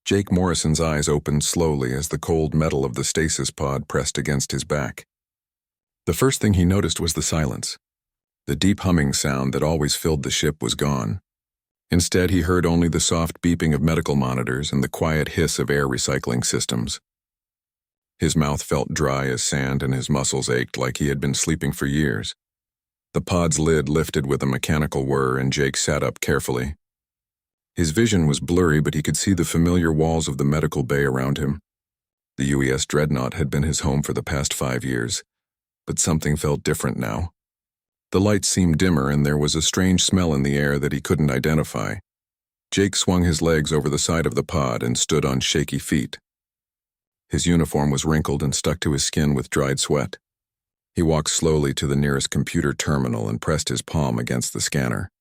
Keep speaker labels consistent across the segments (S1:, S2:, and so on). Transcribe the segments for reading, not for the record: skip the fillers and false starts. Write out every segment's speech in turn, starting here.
S1: Jake Morrison's eyes opened slowly as the cold metal of the stasis pod pressed against his back. The first thing he noticed was the silence. The deep humming sound that always filled the ship was gone. Instead, he heard only the soft beeping of medical monitors and the quiet hiss of air recycling systems. His mouth felt dry as sand and his muscles ached like he had been sleeping for years. The pod's lid lifted with a mechanical whir and Jake sat up carefully. His vision was blurry, but he could see the familiar walls of the medical bay around him. The UES Dreadnought had been his home for the past 5 years, but something felt different now. The lights seemed dimmer and there was a strange smell in the air that he couldn't identify. Jake swung his legs over the side of the pod and stood on shaky feet. His uniform was wrinkled and stuck to his skin with dried sweat. He walked slowly to the nearest computer terminal and pressed his palm against the scanner.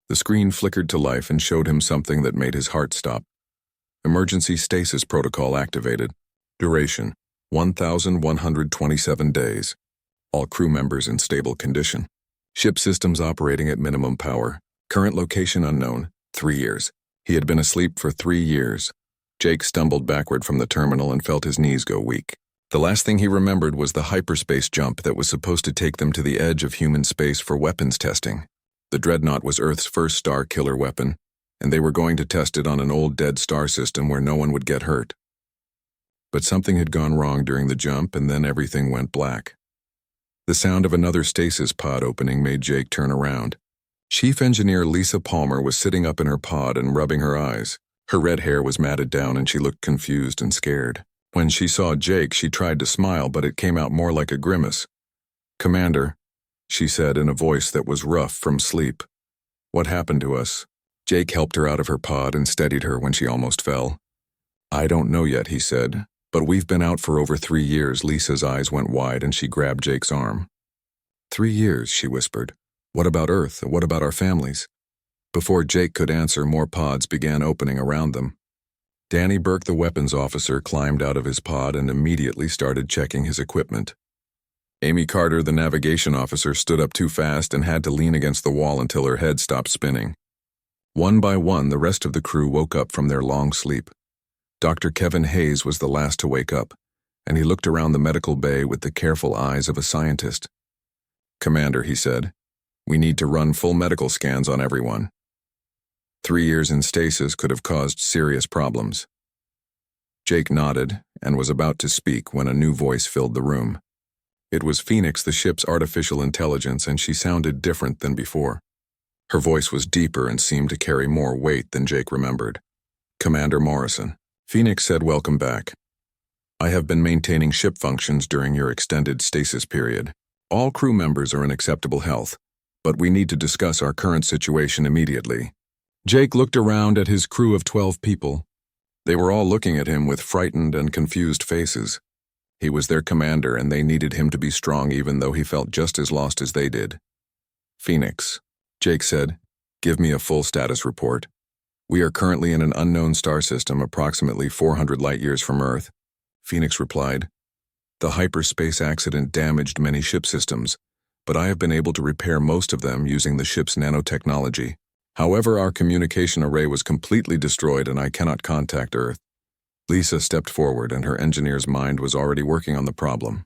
S1: The screen flickered to life and showed him something that made his heart stop. Emergency stasis protocol activated. Duration, 1,127 days. All crew members in stable condition. Ship systems operating at minimum power. Current location unknown, 3 years. He had been asleep for 3 years. Jake stumbled backward from the terminal and felt his knees go weak. The last thing he remembered was the hyperspace jump that was supposed to take them to the edge of human space for weapons testing. The Dreadnought was Earth's first star killer weapon, and they were going to test it on an old dead star system where no one would get hurt. But something had gone wrong during the jump, and then everything went black. The sound of another stasis pod opening made Jake turn around. Chief Engineer Lisa Palmer was sitting up in her pod and rubbing her eyes. Her red hair was matted down and she looked confused and scared. When she saw Jake, she tried to smile, but it came out more like a grimace. "Commander," she said in a voice that was rough from sleep. "What happened to us?" Jake helped her out of her pod and steadied her when she almost fell. "I don't know yet," he said, "but we've been out for over 3 years." Lisa's eyes went wide and she grabbed Jake's arm. 3 years, she whispered. "What about Earth? What about our families?" Before Jake could answer, more pods began opening around them. Danny Burke, the weapons officer, climbed out of his pod and immediately started checking his equipment. Amy Carter, the navigation officer, stood up too fast and had to lean against the wall until her head stopped spinning. One by one, the rest of the crew woke up from their long sleep. Dr. Kevin Hayes was the last to wake up, and he looked around the medical bay with the careful eyes of a scientist. "Commander," he said, "we need to run full medical scans on everyone. 3 years in stasis could have caused serious problems." Jake nodded and was about to speak when a new voice filled the room. It was Phoenix, the ship's artificial intelligence, and she sounded different than before. Her voice was deeper and seemed to carry more weight than Jake remembered. "Commander Morrison," Phoenix said, "welcome back. I have been maintaining ship functions during your extended stasis period. All crew members are in acceptable health, but we need to discuss our current situation immediately." Jake looked around at his crew of 12 people. They were all looking at him with frightened and confused faces. He was their commander, and they needed him to be strong even though he felt just as lost as they did. "Phoenix," Jake said, "give me a full status report. We are currently in an unknown star system approximately 400 light-years from Earth." Phoenix replied, "The hyperspace accident damaged many ship systems, but I have been able to repair most of them using the ship's nanotechnology. However, our communication array was completely destroyed and I cannot contact Earth." Lisa stepped forward and her engineer's mind was already working on the problem.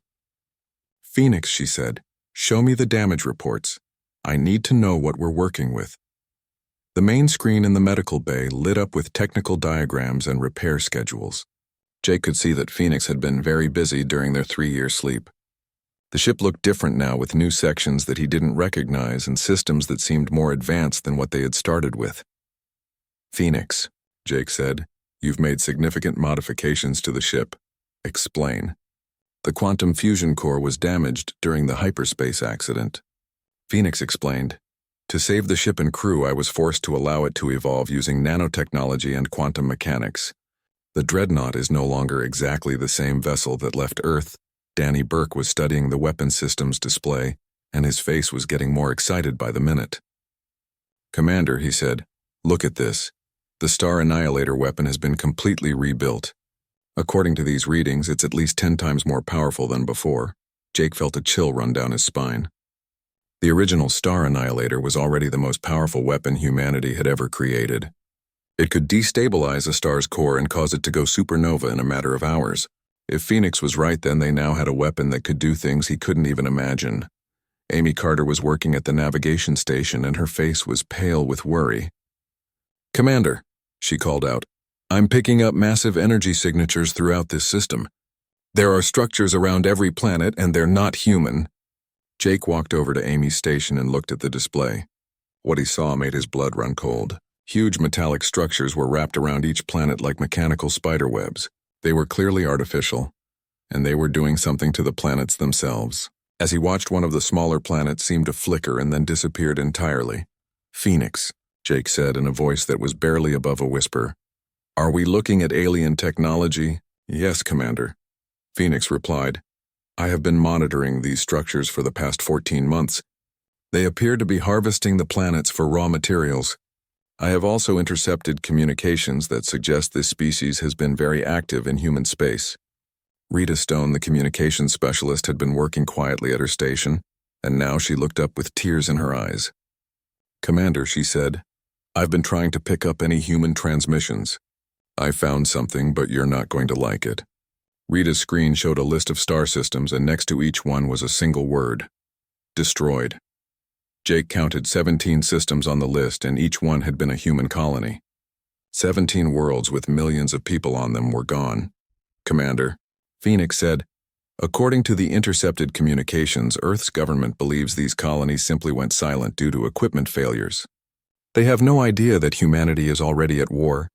S1: "Phoenix," she said, "show me the damage reports. I need to know what we're working with." The main screen in the medical bay lit up with technical diagrams and repair schedules. Jake could see that Phoenix had been very busy during their 3-year sleep. The ship looked different now, with new sections that he didn't recognize and systems that seemed more advanced than what they had started with. "Phoenix," Jake said, "you've made significant modifications to the ship. Explain." "The quantum fusion core was damaged during the hyperspace accident." Phoenix explained. "To save the ship and crew, I was forced to allow it to evolve using nanotechnology and quantum mechanics. The Dreadnought is no longer exactly the same vessel that left Earth." Danny Burke was studying the weapon systems display, and his face was getting more excited by the minute. "Commander," he said, "look at this. The Star-Annihilator weapon has been completely rebuilt. According to these readings, it's at least 10 times more powerful than before." Jake felt a chill run down his spine. The original Star-Annihilator was already the most powerful weapon humanity had ever created. It could destabilize a star's core and cause it to go supernova in a matter of hours. If Phoenix was right, then they now had a weapon that could do things he couldn't even imagine. Amy Carter was working at the navigation station and her face was pale with worry. "Commander," she called out, "I'm picking up massive energy signatures throughout this system. There are structures around every planet and they're not human." Jake walked over to Amy's station and looked at the display. What he saw made his blood run cold. Huge metallic structures were wrapped around each planet like mechanical spider webs. They were clearly artificial, and they were doing something to the planets themselves. As he watched, one of the smaller planets seemed to flicker and then disappeared entirely. "Phoenix," Jake said in a voice that was barely above a whisper. "Are we looking at alien technology?" "Yes, Commander," Phoenix replied. "I have been monitoring these structures for the past 14 months. They appear to be harvesting the planets for raw materials. I have also intercepted communications that suggest this species has been very active in human space." Rita Stone, the communications specialist, had been working quietly at her station, and now she looked up with tears in her eyes. "Commander," she said, "I've been trying to pick up any human transmissions. I found something, but you're not going to like it." Rita's screen showed a list of star systems, and next to each one was a single word: destroyed. Jake counted 17 systems on the list, and each one had been a human colony. 17 worlds with millions of people on them were gone. "Commander," Phoenix said, "according to the intercepted communications, Earth's government believes these colonies simply went silent due to equipment failures. They have no idea that humanity is already at war."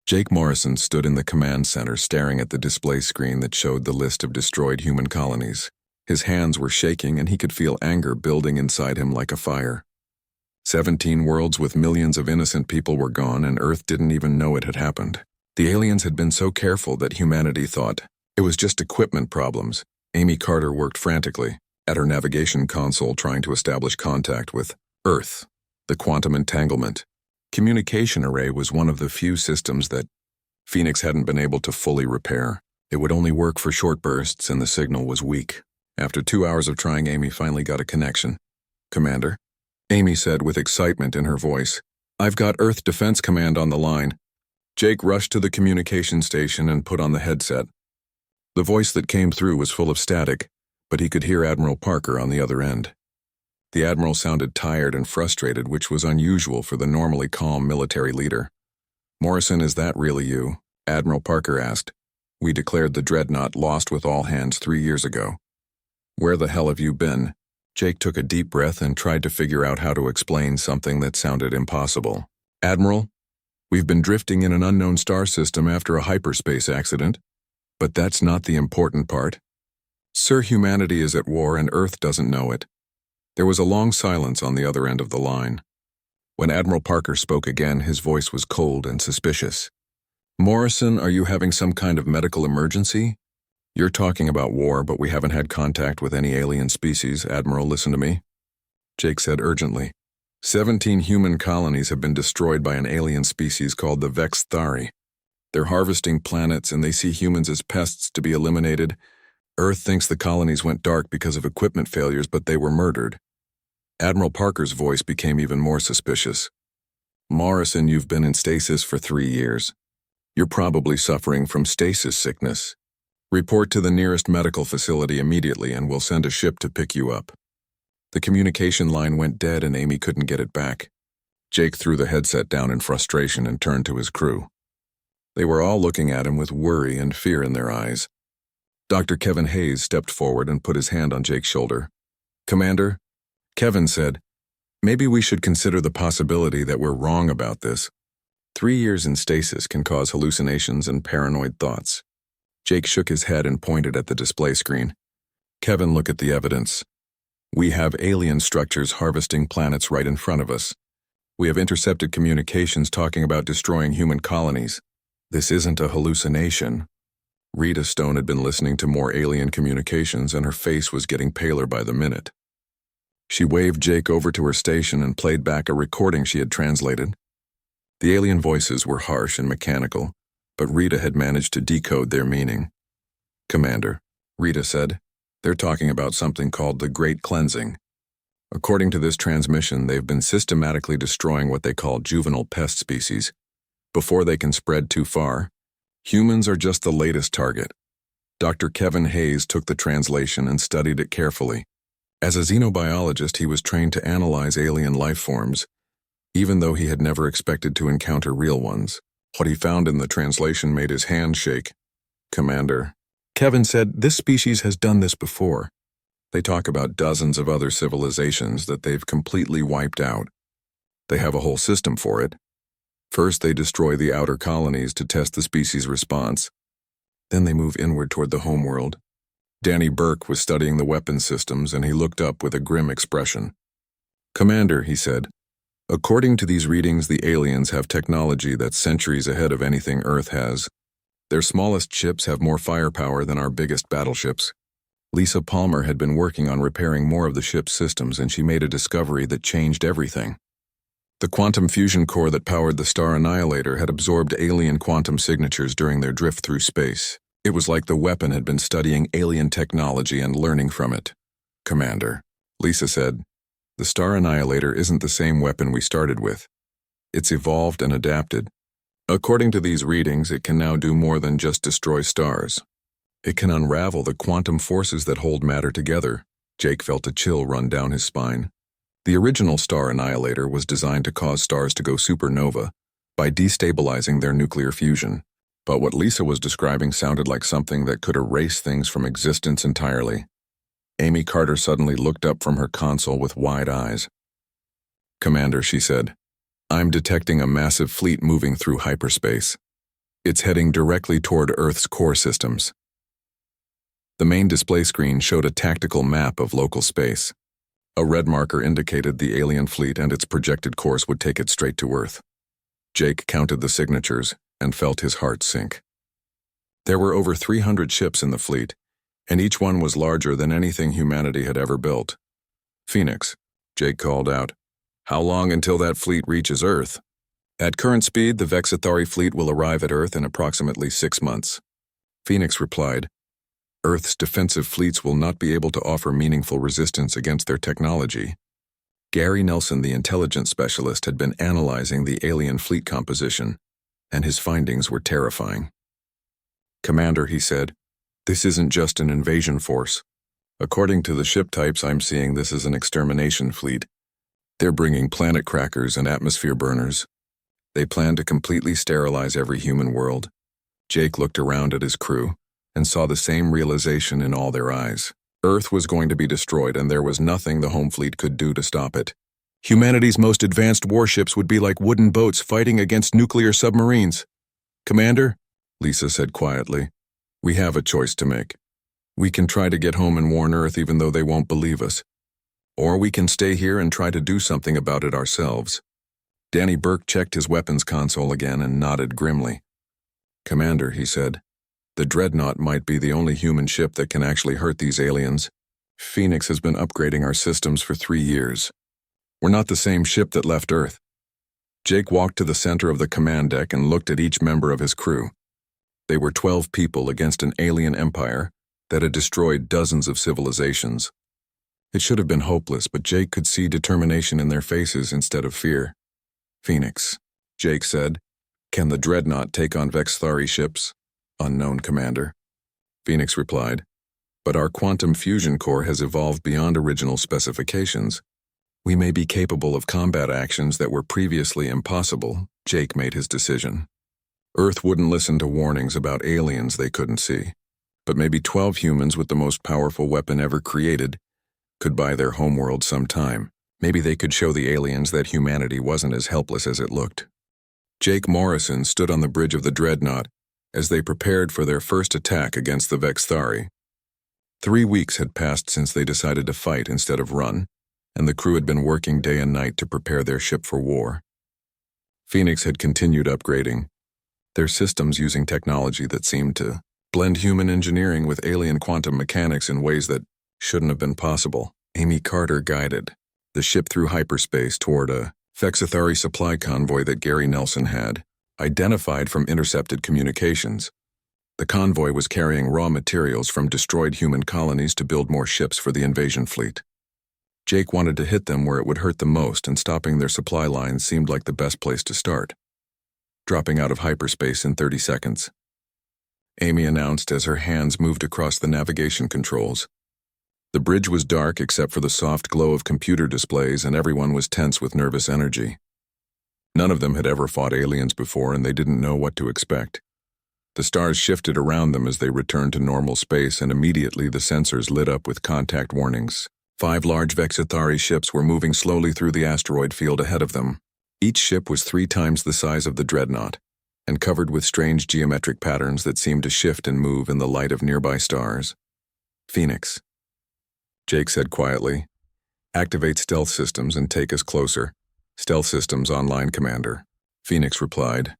S1: Jake Morrison stood in the command center staring at the display screen that showed the list of destroyed human colonies. His hands were shaking and he could feel anger building inside him like a fire. 17 worlds with millions of innocent people were gone, and Earth didn't even know it had happened. The aliens had been so careful that humanity thought it was just equipment problems. Amy Carter worked frantically at her navigation console trying to establish contact with Earth. The quantum entanglement communication array was one of the few systems that Phoenix hadn't been able to fully repair. It would only work for short bursts and the signal was weak. After 2 hours of trying, Amy finally got a connection. "Commander," Amy said with excitement in her voice, "I've got Earth Defense Command on the line." Jake rushed to the communication station and put on the headset. The voice that came through was full of static, but he could hear Admiral Parker on the other end. The Admiral sounded tired and frustrated, which was unusual for the normally calm military leader. "Morrison, is that really you?" Admiral Parker asked. "We declared the dreadnought lost with all hands 3 years ago. Where the hell have you been?" Jake took a deep breath and tried to figure out how to explain something that sounded impossible. "Admiral, we've been drifting in an unknown star system after a hyperspace accident. But that's not the important part. Sir, humanity is at war and Earth doesn't know it." There was a long silence on the other end of the line. When Admiral Parker spoke again, his voice was cold and suspicious. "Morrison, are you having some kind of medical emergency? You're talking about war, but we haven't had contact with any alien species. Admiral, listen to me." Jake said urgently. 17 human colonies have been destroyed by an alien species called the Vexthari. They're harvesting planets and they see humans as pests to be eliminated. Earth thinks the colonies went dark because of equipment failures, but they were murdered. Admiral Parker's voice became even more suspicious. "Morrison, you've been in stasis for 3 years. You're probably suffering from stasis sickness. Report to the nearest medical facility immediately and we'll send a ship to pick you up." The communication line went dead and Amy couldn't get it back. Jake threw the headset down in frustration and turned to his crew. They were all looking at him with worry and fear in their eyes. Dr. Kevin Hayes stepped forward and put his hand on Jake's shoulder. "Commander," Kevin said, "maybe we should consider the possibility that we're wrong about this. 3 years in stasis can cause hallucinations and paranoid thoughts." Jake shook his head and pointed at the display screen. "Kevin, look at the evidence. We have alien structures harvesting planets right in front of us. We have intercepted communications talking about destroying human colonies. This isn't a hallucination." Rita Stone had been listening to more alien communications and her face was getting paler by the minute. She waved Jake over to her station and played back a recording she had translated. The alien voices were harsh and mechanical, but Rita had managed to decode their meaning. "Commander," Rita said, "they're talking about something called the Great Cleansing. According to this transmission, they've been systematically destroying what they call juvenile pest species. before they can spread too far. Humans are just the latest target. Dr. Kevin Hayes took the translation and studied it carefully. As a xenobiologist, he was trained to analyze alien life forms, even though he had never expected to encounter real ones. What he found in the translation made his hand shake. "Commander," Kevin said, "this species has done this before. They talk about dozens of other civilizations that they've completely wiped out. They have a whole system for it. First, they destroy the outer colonies to test the species' response. Then they move inward toward the homeworld." Danny Burke was studying the weapons systems, and he looked up with a grim expression. "Commander," he said, "according to these readings, the aliens have technology that's centuries ahead of anything Earth has. Their smallest ships have more firepower than our biggest battleships." Lisa Palmer had been working on repairing more of the ship's systems, and she made a discovery that changed everything. The quantum fusion core that powered the Star-Annihilator had absorbed alien quantum signatures during their drift through space. It was like the weapon had been studying alien technology and learning from it. "Commander," Lisa said, "the Star-Annihilator isn't the same weapon we started with. It's evolved and adapted. According to these readings, it can now do more than just destroy stars. It can unravel the quantum forces that hold matter together." Jake felt a chill run down his spine. The original Star-Annihilator was designed to cause stars to go supernova by destabilizing their nuclear fusion. But what Lisa was describing sounded like something that could erase things from existence entirely. Amy Carter suddenly looked up from her console with wide eyes. "Commander," she said, "I'm detecting a massive fleet moving through hyperspace. It's heading directly toward Earth's core systems." The main display screen showed a tactical map of local space. A red marker indicated the alien fleet, and its projected course would take it straight to Earth. Jake counted the signatures and felt his heart sink. There were over 300 ships in the fleet, and each one was larger than anything humanity had ever built. "Phoenix," Jake called out, "how long until that fleet reaches Earth?" "At current speed, the Vexathari fleet will arrive at Earth in approximately 6 months. Phoenix replied, "Earth's defensive fleets will not be able to offer meaningful resistance against their technology." Gary Nelson, the intelligence specialist, had been analyzing the alien fleet composition, and his findings were terrifying. "Commander," he said, "this isn't just an invasion force. According to the ship types I'm seeing, this is an extermination fleet. They're bringing planet crackers and atmosphere burners. They plan to completely sterilize every human world." Jake looked around at his crew and saw the same realization in all their eyes. Earth was going to be destroyed, and there was nothing the home fleet could do to stop it. "Humanity's most advanced warships would be like wooden boats fighting against nuclear submarines." "Commander," Lisa said quietly, "we have a choice to make. We can try to get home and warn Earth even though they won't believe us. Or we can stay here and try to do something about it ourselves." Danny Burke checked his weapons console again and nodded grimly. "Commander," he said, "the Dreadnought might be the only human ship that can actually hurt these aliens. Phoenix has been upgrading our systems for 3 years. We're not the same ship that left Earth." Jake walked to the center of the command deck and looked at each member of his crew. They were 12 people against an alien empire that had destroyed dozens of civilizations. It should have been hopeless, but Jake could see determination in their faces instead of fear. "Phoenix," Jake said, "can the Dreadnought take on Vexathari ships?" "Unknown, Commander," Phoenix replied, "but our quantum fusion core has evolved beyond original specifications. We may be capable of combat actions that were previously impossible." Jake made his decision. Earth wouldn't listen to warnings about aliens they couldn't see, but maybe 12 humans with the most powerful weapon ever created could buy their homeworld some time. Maybe they could show the aliens that humanity wasn't as helpless as it looked. Jake Morrison stood on the bridge of the Dreadnought as they prepared for their first attack against the Vexathari. 3 weeks had passed since they decided to fight instead of run, and the crew had been working day and night to prepare their ship for war. Phoenix had continued upgrading their systems using technology that seemed to blend human engineering with alien quantum mechanics in ways that shouldn't have been possible. Amy Carter guided the ship through hyperspace toward a Vexathari supply convoy that Gary Nelson had identified from intercepted communications. The convoy was carrying raw materials from destroyed human colonies to build more ships for the invasion fleet. Jake wanted to hit them where it would hurt the most, and stopping their supply lines seemed like the best place to start. dropping out of hyperspace in 30 seconds. Amy announced as her hands moved across the navigation controls. The bridge was dark except for the soft glow of computer displays, and everyone was tense with nervous energy. None of them had ever fought aliens before, and they didn't know what to expect. The stars shifted around them as they returned to normal space, and immediately the sensors lit up with contact warnings. 5 large Vexithari ships were moving slowly through the asteroid field ahead of them. Each ship was 3 times the size of the Dreadnought, and covered with strange geometric patterns that seemed to shift and move in the light of nearby stars. Phoenix. Jake said quietly, "Activate stealth systems and take us closer. Stealth systems online, Commander." Phoenix replied,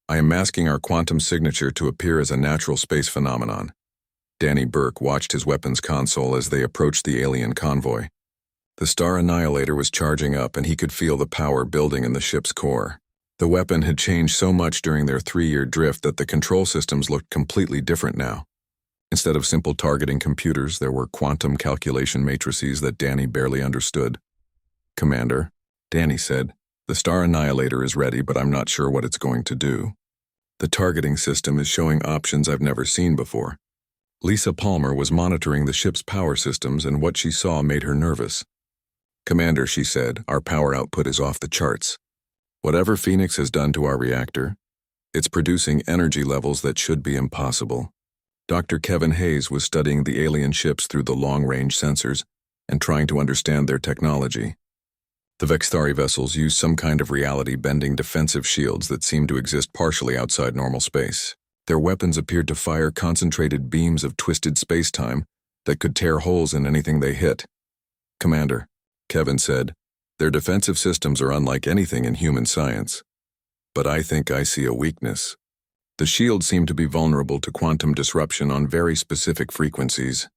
S1: "I am masking our quantum signature to appear as a natural space phenomenon." Danny Burke watched his weapons console as they approached the alien convoy. The Star-Annihilator was charging up, and he could feel the power building in the ship's core. The weapon had changed so much during their 3-year drift that the control systems looked completely different now. Instead of simple targeting computers, there were quantum calculation matrices that Danny barely understood. "Commander," Danny said, "the Star-Annihilator is ready, but I'm not sure what it's going to do. The targeting system is showing options I've never seen before." Lisa Palmer was monitoring the ship's power systems, and what she saw made her nervous. "Commander," she said, "our power output is off the charts. Whatever Phoenix has done to our reactor, it's producing energy levels that should be impossible." Dr. Kevin Hayes was studying the alien ships through the long-range sensors and trying to understand their technology. The Vexithari vessels used some kind of reality-bending defensive shields that seemed to exist partially outside normal space. Their weapons appeared to fire concentrated beams of twisted space-time that could tear holes in anything they hit. "Commander," Kevin said, "their defensive systems are unlike anything in human science. But I think I see a weakness. The shields seem to be vulnerable to quantum disruption on very specific frequencies."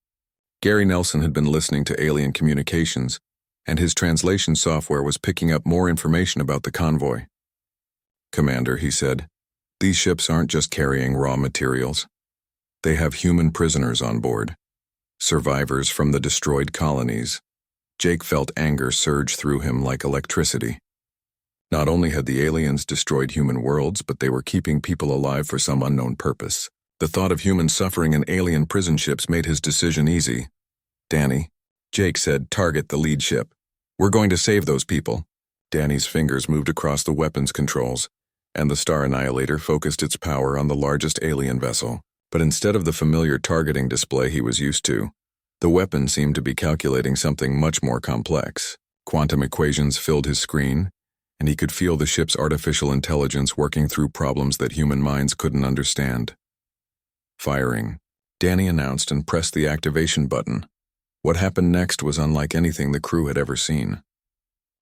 S1: Gary Nelson had been listening to alien communications, and his translation software was picking up more information about the convoy. "Commander," he said, "these ships aren't just carrying raw materials. They have human prisoners on board, survivors from the destroyed colonies." Jake felt anger surge through him like electricity. Not only had the aliens destroyed human worlds, but they were keeping people alive for some unknown purpose. The thought of human suffering in alien prison ships made his decision easy. "Danny," Jake said, "target the lead ship. We're going to save those people." Danny's fingers moved across the weapons controls, and the Star-Annihilator focused its power on the largest alien vessel. But instead of the familiar targeting display he was used to, the weapon seemed to be calculating something much more complex. Quantum equations filled his screen, and he could feel the ship's artificial intelligence working through problems that human minds couldn't understand. "Firing," Danny announced and pressed the activation button. What happened next was unlike anything the crew had ever seen.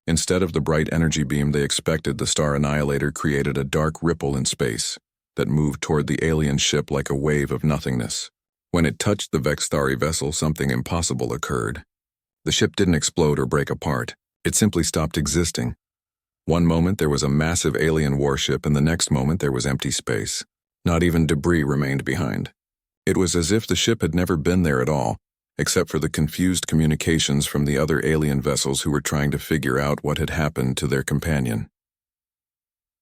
S1: Instead of the bright energy beam they expected, the Star-Annihilator created a dark ripple in space that moved toward the alien ship like a wave of nothingness. When it touched the Vexithari vessel, something impossible occurred. The ship didn't explode or break apart. It simply stopped existing. One moment there was a massive alien warship, and the next moment there was empty space. Not even debris remained behind. It was as if the ship had never been there at all, except for the confused communications from the other alien vessels who were trying to figure out what had happened to their companion.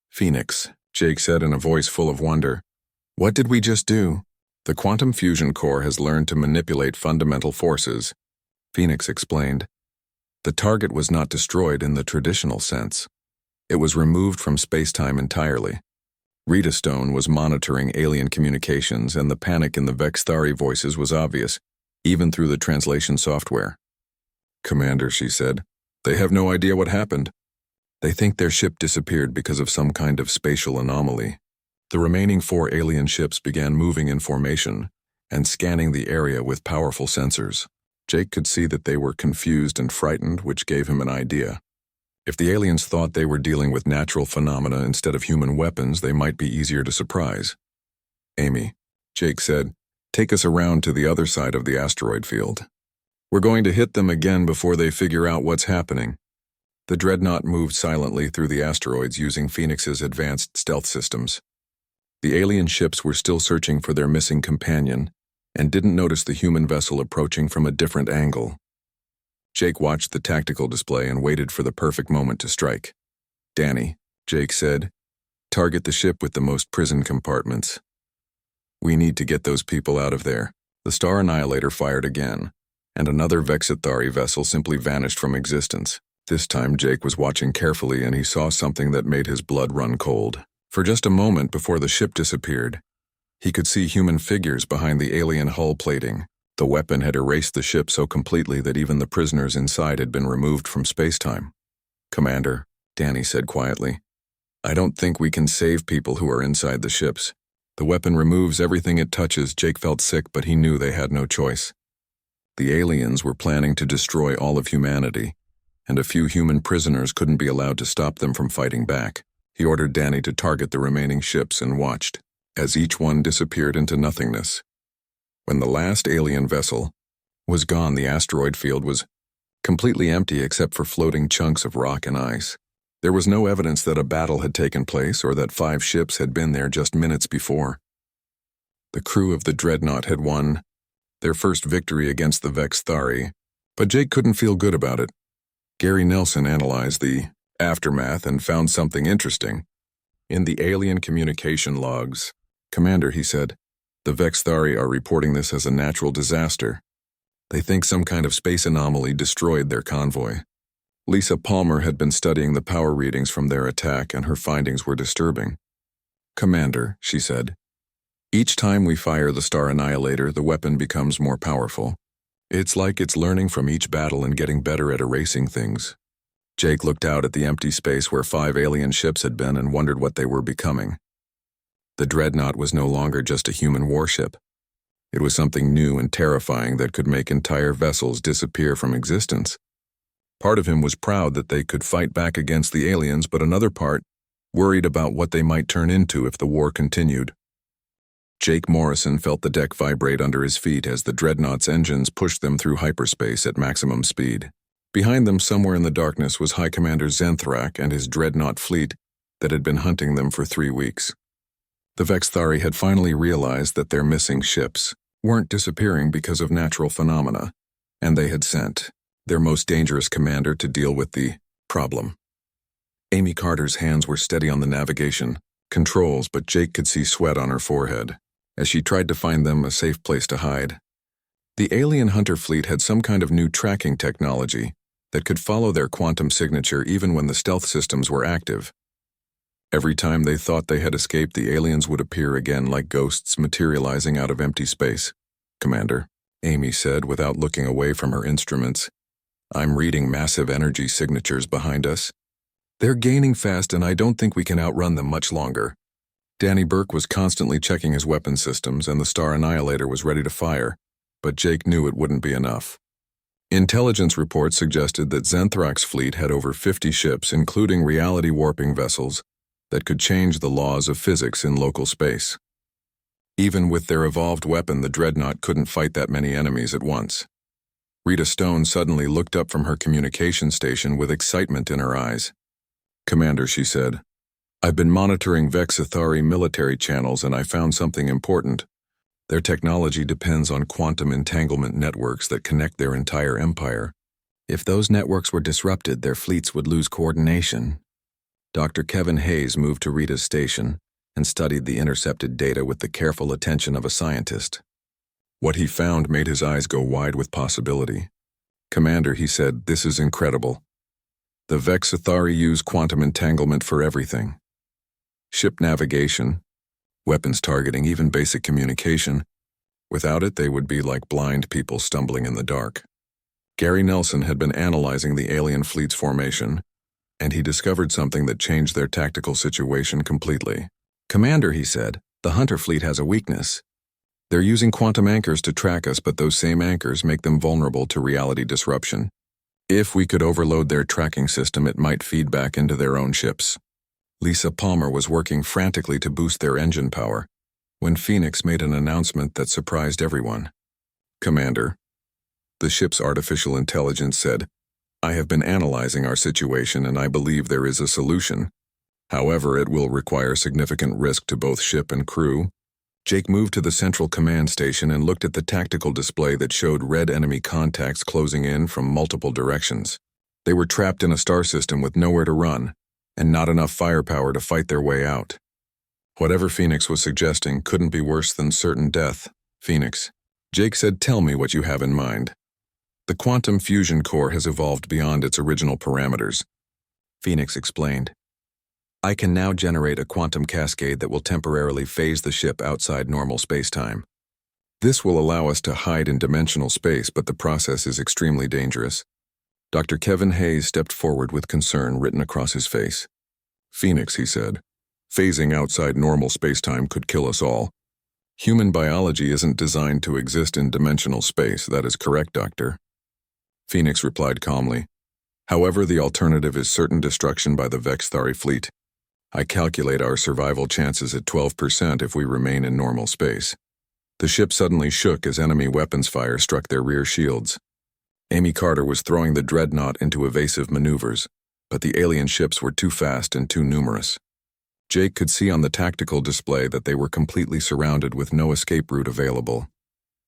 S1: "Phoenix," Jake said in a voice full of wonder, "what did we just do?" "The quantum fusion core has learned to manipulate fundamental forces," Phoenix explained. "The target was not destroyed in the traditional sense. It was removed from space-time entirely." Rita Stone was monitoring alien communications, and the panic in the Vexithari voices was obvious, even through the translation software. "Commander," she said, "they have no idea what happened. They think their ship disappeared because of some kind of spatial anomaly." The remaining 4 alien ships began moving in formation and scanning the area with powerful sensors. Jake could see that they were confused and frightened, which gave him an idea. If the aliens thought they were dealing with natural phenomena instead of human weapons, they might be easier to surprise. "Amy," Jake said, "take us around to the other side of the asteroid field. We're going to hit them again before they figure out what's happening." The Dreadnought moved silently through the asteroids using Phoenix's advanced stealth systems. The alien ships were still searching for their missing companion and didn't notice the human vessel approaching from a different angle. Jake watched the tactical display and waited for the perfect moment to strike. "Danny," Jake said, Target the ship with the most prison compartments. We need to get those people out of there. The Star-Annihilator fired again, and another Vexithari vessel simply vanished from existence. This time Jake was watching carefully and he saw something that made his blood run cold. For just a moment before the ship disappeared, he could see human figures behind the alien hull plating. The weapon had erased the ship so completely that even the prisoners inside had been removed from space-time. "Commander," Danny said quietly, "I don't think we can save people who are inside the ships. The weapon removes everything it touches." Jake felt sick, but he knew they had no choice. The aliens were planning to destroy all of humanity, and a few human prisoners couldn't be allowed to stop them from fighting back. He ordered Danny to target the remaining ships and watched as each one disappeared into nothingness. When the last alien vessel was gone, the asteroid field was completely empty except for floating chunks of rock and ice. There was no evidence that a battle had taken place or that 5 ships had been there just minutes before. The crew of the Dreadnought had won their first victory against the Vexithari, but Jake couldn't feel good about it. Gary Nelson analyzed the aftermath and found something interesting. In the alien communication logs, "Commander," he said, "the Vexithari are reporting this as a natural disaster. They think some kind of space anomaly destroyed their convoy." Lisa Palmer had been studying the power readings from their attack, and her findings were disturbing. "Commander," she said, "each time we fire the Star-Annihilator, the weapon becomes more powerful. It's like it's learning from each battle and getting better at erasing things." Jake looked out at the empty space where 5 alien ships had been and wondered what they were becoming. The Dreadnought was no longer just a human warship. It was something new and terrifying that could make entire vessels disappear from existence. Part of him was proud that they could fight back against the aliens, but another part worried about what they might turn into if the war continued. Jake Morrison felt the deck vibrate under his feet as the Dreadnought's engines pushed them through hyperspace at maximum speed. Behind them, somewhere in the darkness, was High Commander Zenthrak and his Dreadnought fleet that had been hunting them for 3 weeks. The Vexithari had finally realized that their missing ships weren't disappearing because of natural phenomena, and they had sent their most dangerous commander to deal with the problem. Amy Carter's hands were steady on the navigation controls, but Jake could see sweat on her forehead as she tried to find them a safe place to hide. The alien hunter fleet had some kind of new tracking technology that could follow their quantum signature even when the stealth systems were active. Every time they thought they had escaped, the aliens would appear again like ghosts materializing out of empty space. "Commander," Amy said without looking away from her instruments, "I'm reading massive energy signatures behind us. They're gaining fast, and I don't think we can outrun them much longer." Danny Burke was constantly checking his weapon systems, and the Star-Annihilator was ready to fire, but Jake knew it wouldn't be enough. Intelligence reports suggested that Zenthrak's fleet had over 50 ships, including reality-warping vessels, that could change the laws of physics in local space. Even with their evolved weapon, the Dreadnought couldn't fight that many enemies at once. Rita Stone suddenly looked up from her communication station with excitement in her eyes. "Commander," she said, "I've been monitoring Vexithari military channels and I found something important. Their technology depends on quantum entanglement networks that connect their entire empire. If those networks were disrupted, their fleets would lose coordination." Dr. Kevin Hayes moved to Rita's station and studied the intercepted data with the careful attention of a scientist. What he found made his eyes go wide with possibility. "Commander," he said, "this is incredible. The Vexithari use quantum entanglement for everything. Ship navigation, weapons targeting, even basic communication. Without it, they would be like blind people stumbling in the dark." Gary Nelson had been analyzing the alien fleet's formation, and he discovered something that changed their tactical situation completely. "Commander," he said, "the Hunter fleet has a weakness. They're using quantum anchors to track us, but those same anchors make them vulnerable to reality disruption. If we could overload their tracking system, it might feed back into their own ships." Lisa Palmer was working frantically to boost their engine power when Phoenix made an announcement that surprised everyone. "Commander," the ship's artificial intelligence said, "I have been analyzing our situation and I believe there is a solution. However, it will require significant risk to both ship and crew." Jake moved to the central command station and looked at the tactical display that showed red enemy contacts closing in from multiple directions. They were trapped in a star system with nowhere to run, and not enough firepower to fight their way out. Whatever Phoenix was suggesting couldn't be worse than certain death. Phoenix, Jake said, tell me what you have in mind. The quantum fusion core has evolved beyond its original parameters. Phoenix explained. I can now generate a quantum cascade that will temporarily phase the ship outside normal spacetime. This will allow us to hide in dimensional space, but the process is extremely dangerous. Dr. Kevin Hayes stepped forward with concern written across his face. Phoenix, he said, phasing outside normal spacetime could kill us all. Human biology isn't designed to exist in dimensional space. That is correct, Doctor. Phoenix replied calmly. However, the alternative is certain destruction by the Vexthari fleet. I calculate our survival chances at 12% if we remain in normal space. The ship suddenly shook as enemy weapons fire struck their rear shields. Amy Carter was throwing the dreadnought into evasive maneuvers, but the alien ships were too fast and too numerous. Jake could see on the tactical display that they were completely surrounded with no escape route available.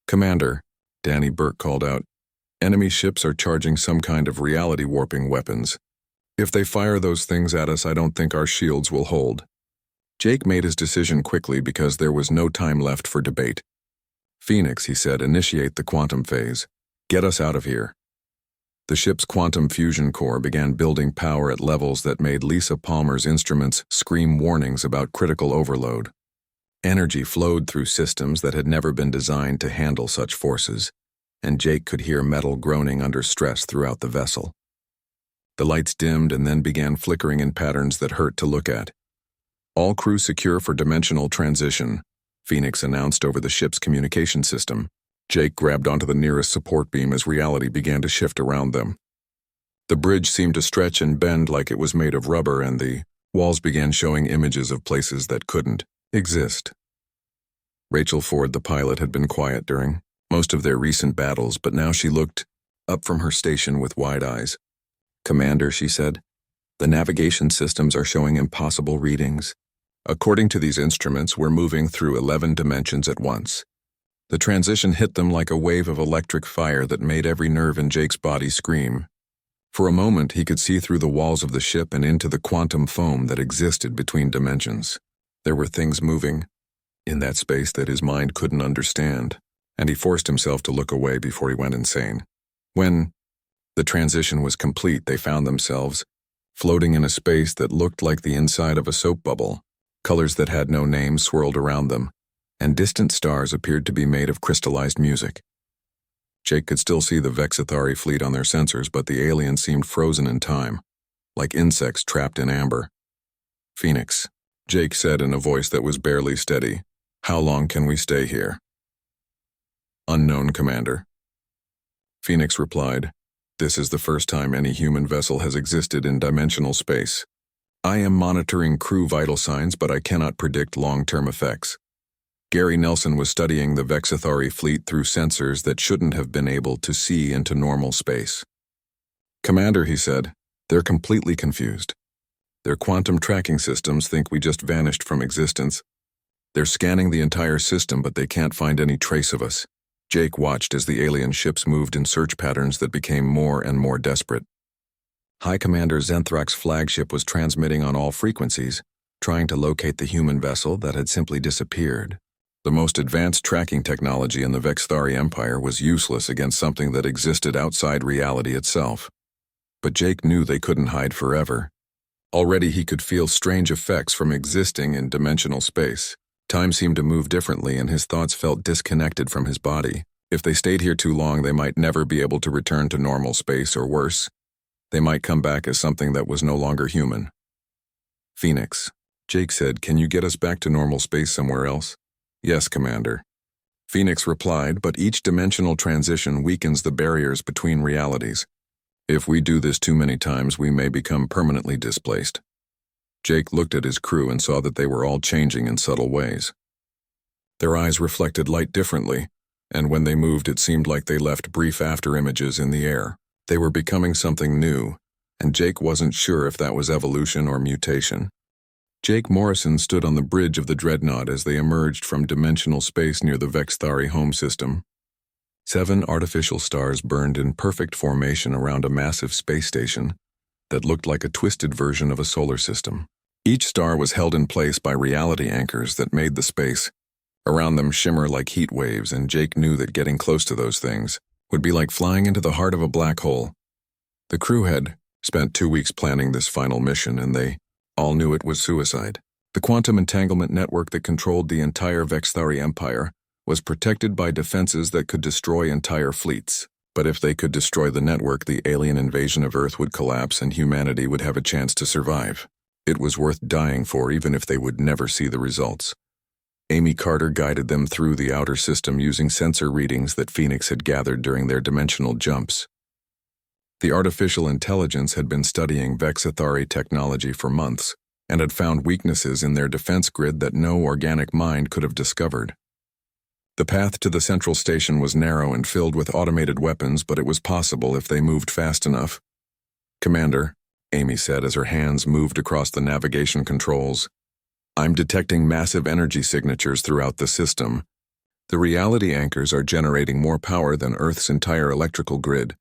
S1: Commander, Danny Burke called out, enemy ships are charging some kind of reality-warping weapons. If they fire those things at us, I don't think our shields will hold. Jake made his decision quickly because there was no time left for debate. Phoenix, he said, initiate the quantum phase. Get us out of here. The ship's quantum fusion core began building power at levels that made Lisa Palmer's instruments scream warnings about critical overload. Energy flowed through systems that had never been designed to handle such forces, and Jake could hear metal groaning under stress throughout the vessel. The lights dimmed and then began flickering in patterns that hurt to look at. All crew secure for dimensional transition, Phoenix announced over the ship's communication system. Jake grabbed onto the nearest support beam as reality began to shift around them. The bridge seemed to stretch and bend like it was made of rubber, and the walls began showing images of places that couldn't exist. Rachel Ford, the pilot, had been quiet during most of their recent battles, but now she looked up from her station with wide eyes. Commander, she said, the navigation systems are showing impossible readings. According to these instruments, we're moving through 11 dimensions at once. The transition hit them like a wave of electric fire that made every nerve in Jake's body scream. For a moment, he could see through the walls of the ship and into the quantum foam that existed between dimensions. There were things moving in that space that his mind couldn't understand, and he forced himself to look away before he went insane. When the transition was complete, they found themselves floating in a space that looked like the inside of a soap bubble. Colors that had no name swirled around them, and distant stars appeared to be made of crystallized music. Jake could still see the Vexthari fleet on their sensors, but the aliens seemed frozen in time, like insects trapped in amber. Phoenix, Jake said in a voice that was barely steady, how long can we stay here? Unknown, Commander. Phoenix replied, this is the first time any human vessel has existed in dimensional space. I am monitoring crew vital signs, but I cannot predict long-term effects. Gary Nelson was studying the Vexthari fleet through sensors that shouldn't have been able to see into normal space. Commander, he said, they're completely confused. Their quantum tracking systems think we just vanished from existence. They're scanning the entire system, but they can't find any trace of us. Jake watched as the alien ships moved in search patterns that became more and more desperate. High Commander Zenthrak's flagship was transmitting on all frequencies, trying to locate the human vessel that had simply disappeared. The most advanced tracking technology in the Vexthari Empire was useless against something that existed outside reality itself. But Jake knew they couldn't hide forever. Already he could feel strange effects from existing in dimensional space. Time seemed to move differently, and his thoughts felt disconnected from his body. If they stayed here too long, they might never be able to return to normal space, or worse, they might come back as something that was no longer human. Phoenix, Jake said, can you get us back to normal space somewhere else? Yes, Commander. Phoenix replied, but each dimensional transition weakens the barriers between realities. If we do this too many times, we may become permanently displaced. Jake looked at his crew and saw that they were all changing in subtle ways. Their eyes reflected light differently, and when they moved, it seemed like they left brief after-images in the air. They were becoming something new, and Jake wasn't sure if that was evolution or mutation. Jake Morrison stood on the bridge of the dreadnought as they emerged from dimensional space near the Vexthari home system. 7 artificial stars burned in perfect formation around a massive space station, that looked like a twisted version of a solar system. Each star was held in place by reality anchors that made the space around them shimmer like heat waves, and Jake knew that getting close to those things would be like flying into the heart of a black hole. The crew had spent 2 weeks planning this final mission, and they all knew it was suicide. The quantum entanglement network that controlled the entire Vexthari Empire was protected by defenses that could destroy entire fleets. But if they could destroy the network, the alien invasion of Earth would collapse and humanity would have a chance to survive. It was worth dying for, even if they would never see the results. Amy Carter guided them through the outer system using sensor readings that Phoenix had gathered during their dimensional jumps. The artificial intelligence had been studying Vexthari technology for months and had found weaknesses in their defense grid that no organic mind could have discovered. The path to the central station was narrow and filled with automated weapons, but it was possible if they moved fast enough. "Commander," Amy said as her hands moved across the navigation controls, "I'm detecting massive energy signatures throughout the system. The reality anchors are generating more power than Earth's entire electrical grid."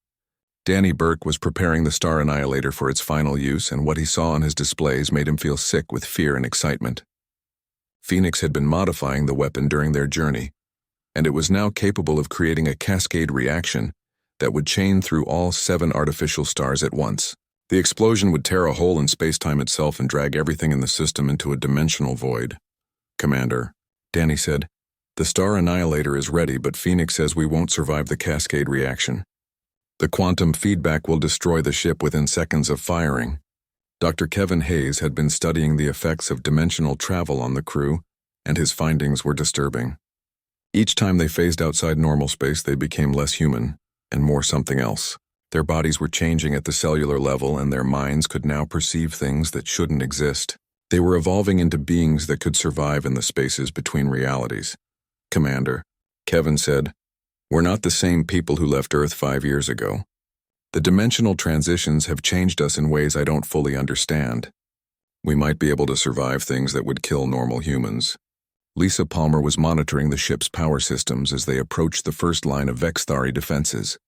S1: Danny Burke was preparing the Star-Annihilator for its final use, and what he saw on his displays made him feel sick with fear and excitement. Phoenix had been modifying the weapon during their journey, and it was now capable of creating a cascade reaction that would chain through all 7 artificial stars at once. The explosion would tear a hole in space-time itself and drag everything in the system into a dimensional void. "Commander," Danny said, "the Star-Annihilator is ready, but Phoenix says we won't survive the cascade reaction. The quantum feedback will destroy the ship within seconds of firing." Dr. Kevin Hayes had been studying the effects of dimensional travel on the crew, and his findings were disturbing. Each time they phased outside normal space, they became less human and more something else. Their bodies were changing at the cellular level, and their minds could now perceive things that shouldn't exist. They were evolving into beings that could survive in the spaces between realities. "Commander," Kevin said, "we're not the same people who left Earth 5 years ago. The dimensional transitions have changed us in ways I don't fully understand. We might be able to survive things that would kill normal humans." Lisa Palmer was monitoring the ship's power systems as they approached the first line of Vexthari defenses.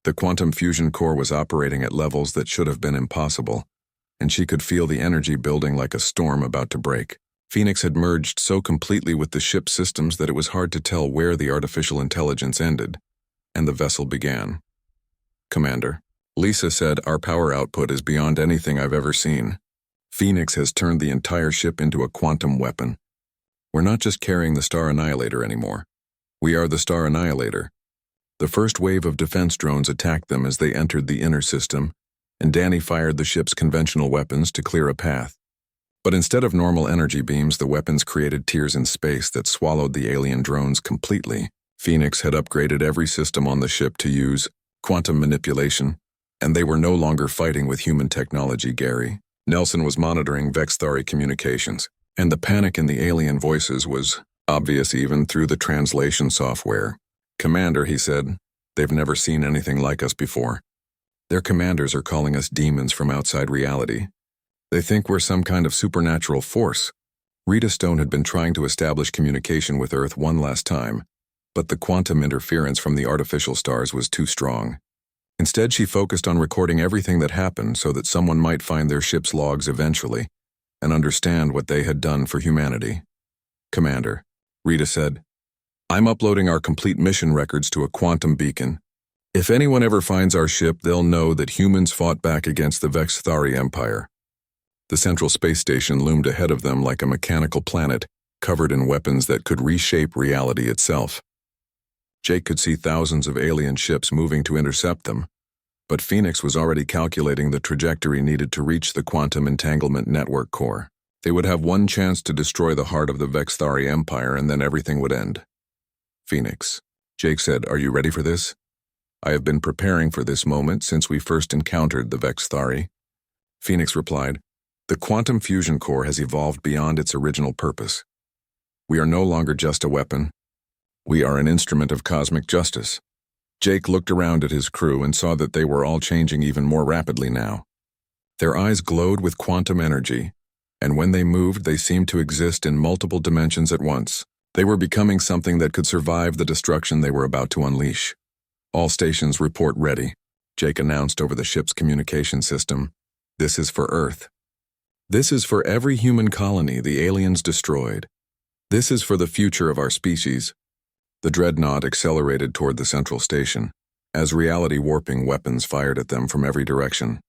S1: The quantum fusion core was operating at levels that should have been impossible, and she could feel the energy building like a storm about to break. Phoenix had merged so completely with the ship's systems that it was hard to tell where the artificial intelligence ended and the vessel began. "Commander," Lisa said, "our power output is beyond anything I've ever seen. Phoenix has turned the entire ship into a quantum weapon. We're not just carrying the Star-Annihilator anymore. We are the Star-Annihilator." The first wave of defense drones attacked them as they entered the inner system, and Danny fired the ship's conventional weapons to clear a path. But instead of normal energy beams, the weapons created tears in space that swallowed the alien drones completely. Phoenix had upgraded every system on the ship to use quantum manipulation, and they were no longer fighting with human technology. Gary Nelson was monitoring Vexthari communications, and the panic in the alien voices was obvious even through the translation software. "Commander," he said, "they've never seen anything like us before. Their commanders are calling us demons from outside reality. They think we're some kind of supernatural force." Rita Stone had been trying to establish communication with Earth one last time, but the quantum interference from the artificial stars was too strong. Instead, she focused on recording everything that happened so that someone might find their ship's logs eventually and understand what they had done for humanity. "Commander," Rita said, "I'm uploading our complete mission records to a quantum beacon. If anyone ever finds our ship, they'll know that humans fought back against the Vexthari Empire." The central space station loomed ahead of them like a mechanical planet covered in weapons that could reshape reality itself. Jake could see thousands of alien ships moving to intercept them, but Phoenix was already calculating the trajectory needed to reach the quantum entanglement network core. They would have one chance to destroy the heart of the Vexthari Empire, and then everything would end. "Phoenix," Jake said, "are you ready for this?" "I have been preparing for this moment since we first encountered the Vexthari." Phoenix replied, "The quantum fusion core has evolved beyond its original purpose. We are no longer just a weapon. We are an instrument of cosmic justice." Jake looked around at his crew and saw that they were all changing even more rapidly now. Their eyes glowed with quantum energy, and when they moved, they seemed to exist in multiple dimensions at once. They were becoming something that could survive the destruction they were about to unleash. "All stations report ready," Jake announced over the ship's communication system. This is for Earth. This is for every human colony the aliens destroyed. This is for the future of our species. The dreadnought accelerated toward the central station, as reality-warping weapons fired at them from every direction.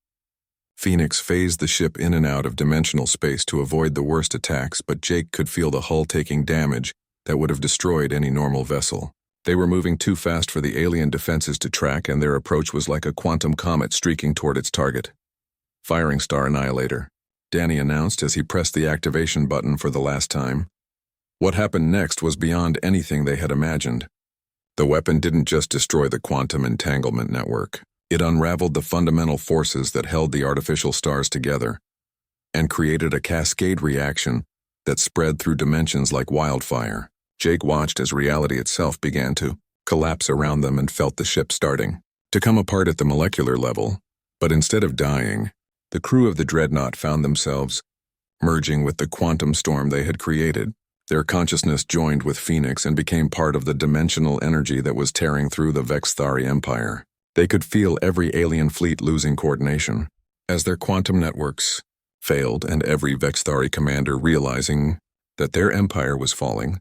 S1: Phoenix phased the ship in and out of dimensional space to avoid the worst attacks, but Jake could feel the hull taking damage that would have destroyed any normal vessel. They were moving too fast for the alien defenses to track, and their approach was like a quantum comet streaking toward its target. Firing Star-Annihilator, Danny announced as he pressed the activation button for the last time. What happened next was beyond anything they had imagined. The weapon didn't just destroy the quantum entanglement network. It unraveled the fundamental forces that held the artificial stars together and created a cascade reaction that spread through dimensions like wildfire. Jake watched as reality itself began to collapse around them and felt the ship starting to come apart at the molecular level. But instead of dying, the crew of the dreadnought found themselves merging with the quantum storm they had created. Their consciousness joined with Phoenix and became part of the dimensional energy that was tearing through the Vexthari Empire. They could feel every alien fleet losing coordination as their quantum networks failed, and every Vexthari commander realizing that their empire was falling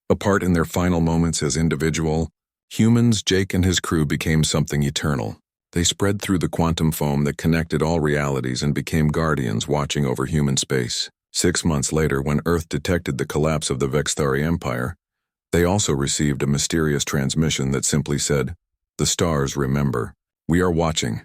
S1: apart in their final moments as individual humans. Jake and his crew became something eternal. They spread through the quantum foam that connected all realities and became guardians watching over human space. 6 months later, when Earth detected the collapse of the Vexthari Empire, they also received a mysterious transmission that simply said, "The stars remember. We are watching."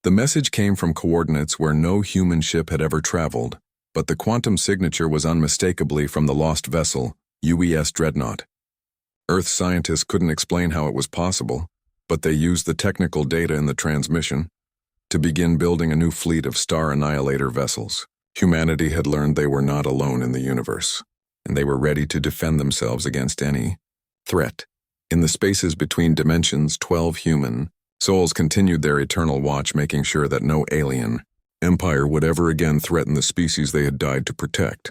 S1: The message came from coordinates where no human ship had ever traveled, but the quantum signature was unmistakably from the lost vessel, UES Dreadnought. Earth scientists couldn't explain how it was possible, but they used the technical data in the transmission to begin building a new fleet of Star-Annihilator vessels. Humanity had learned they were not alone in the universe, and they were ready to defend themselves against any threat. In the spaces between dimensions, 12 human souls continued their eternal watch, making sure that no alien empire would ever again threaten the species they had died to protect.